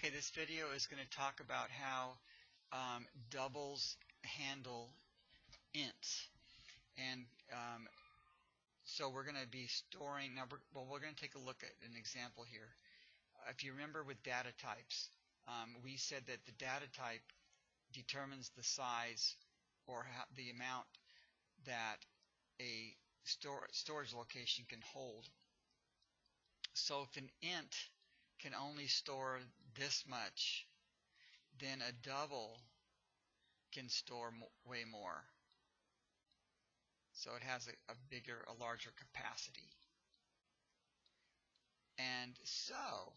Okay, this video is going to talk about how doubles handle ints. And so we're going to be storing, now we're going to take a look at an example here. If you remember with data types, we said that the data type determines the size or the amount that a storage location can hold. So if an int can only store this much, then a double can store way more. So it has a larger capacity. And so,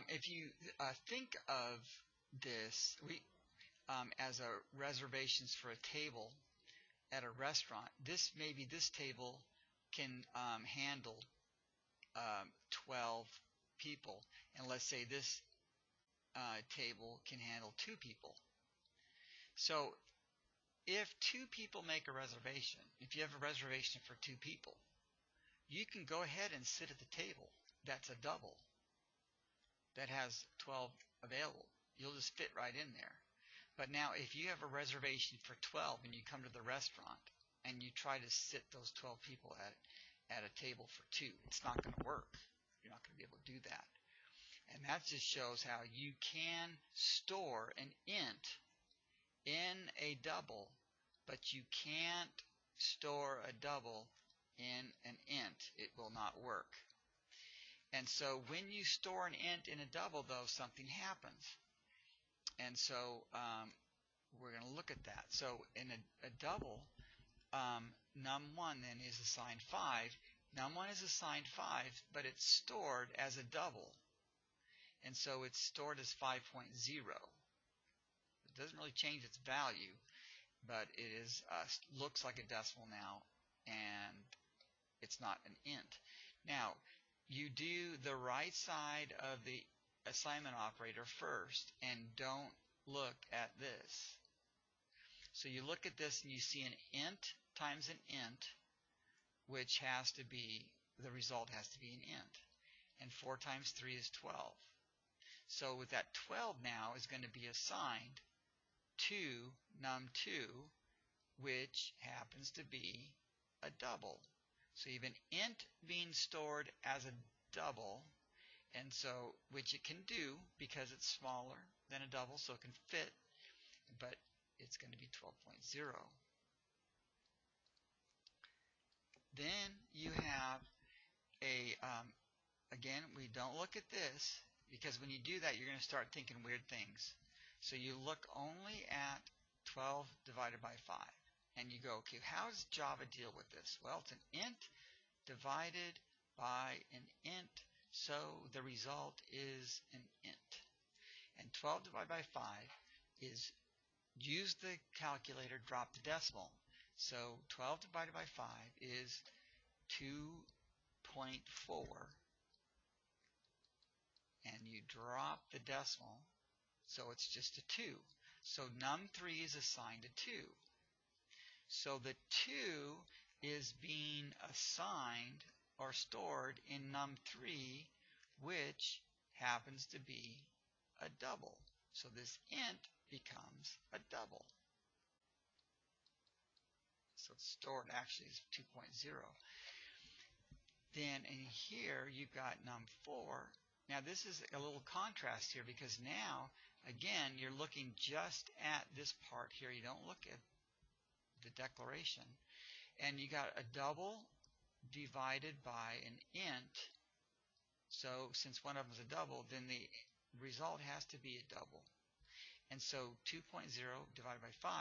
if you think of this as a reservations for a table at a restaurant, maybe this table can handle 12 people, and let's say this table can handle 2 people. So if 2 people make a reservation, if you have a reservation for 2 people, you can go ahead and sit at the table. That's a double that has 12 available. You'll just fit right in there. But now if you have a reservation for 12 and you come to the restaurant and you try to sit those 12 people at a table for 2, it's not going to work. You're not going to be able to do that. And that just shows how you can store an int in a double, but you can't store a double in an int. It will not work. And so when you store an int in a double, though, something happens. And so we're going to look at that. So in a double, num1 then is assigned 5. Num1 is assigned 5, but it's stored as a double. And so it's stored as 5.0. It doesn't really change its value, but it is looks like a decimal now, and it's not an int. Now, you do the right side of the assignment operator first, and don't look at this. So you look at this and you see an int times an int, which has to be, the result has to be an int. And 4 times 3 is 12. So with that 12 now is going to be assigned to num2, which happens to be a double. So you have an int being stored as a double, and so which it can do because it's smaller than a double, so it can fit, but it's going to be 12.0. Then you have again, we don't look at this, because when you do that, you're going to start thinking weird things. So you look only at 12 divided by 5, and you go, okay, how does Java deal with this? Well, it's an int divided by an int, so the result is an int. And 12 divided by 5 is, use the calculator, drop the decimal. So 12 divided by 5 is 2.4, and you drop the decimal, so it's just a 2. So num3 is assigned a 2. So the 2 is being assigned or stored in num3, which happens to be a double. So this int becomes a double. So it's stored actually as 2.0. Then in here you've got num4. Now this is a little contrast here, because now again you're looking just at this part here. You don't look at the declaration. And you got a double divided by an int. So since one of them is a double, then the result has to be a double. And so 2.0 divided by 5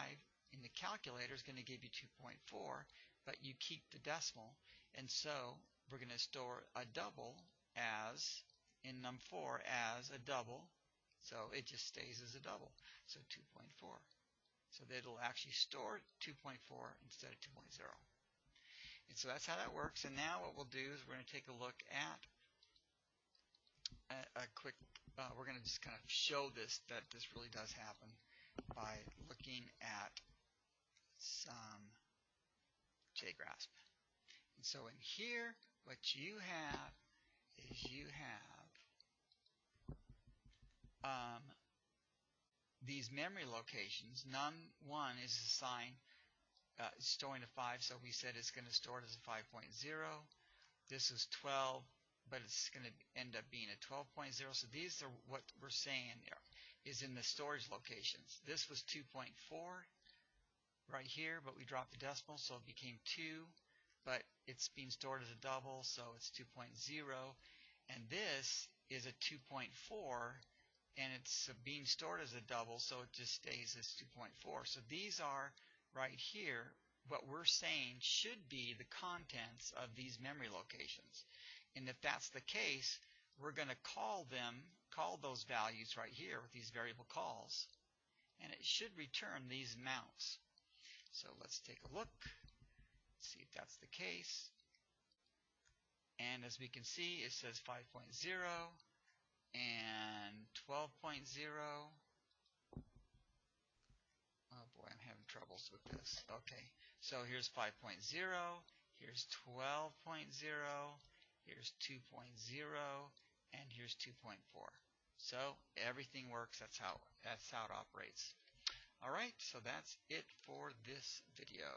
in the calculator is going to give you 2.4, but you keep the decimal. And so we're going to store a double as, in num4, as a double. So it just stays as a double. So 2.4. So that it'll actually store 2.4 instead of 2.0. And so that's how that works. And now what we'll do is we're going to take a look at a quick, we're going to just kind of show this, that this really does happen by looking at some JGrasp. And so in here, what you have is you have these memory locations, none is assigned storing to 5, so we said it's going to store it as a 5.0. This is 12, but it's going to end up being a 12.0. So these are what we're saying is in the storage locations. This was 2.4 right here, but we dropped the decimal, so it became 2, but it's being stored as a double, so it's 2.0. And this is a 2.4, and it's being stored as a double, so it just stays as 2.4. So these are right here what we're saying should be the contents of these memory locations. And if that's the case, we're going to call those values right here with these variable calls, and it should return these amounts. So let's take a look, see if that's the case. And as we can see, it says 5.0 and 12.0. Oh boy, I'm having troubles with this. Okay, so here's 5.0, here's 12.0, here's 2.0, and here's 2.4. So everything works. That's how it operates. All right, so that's it for this video.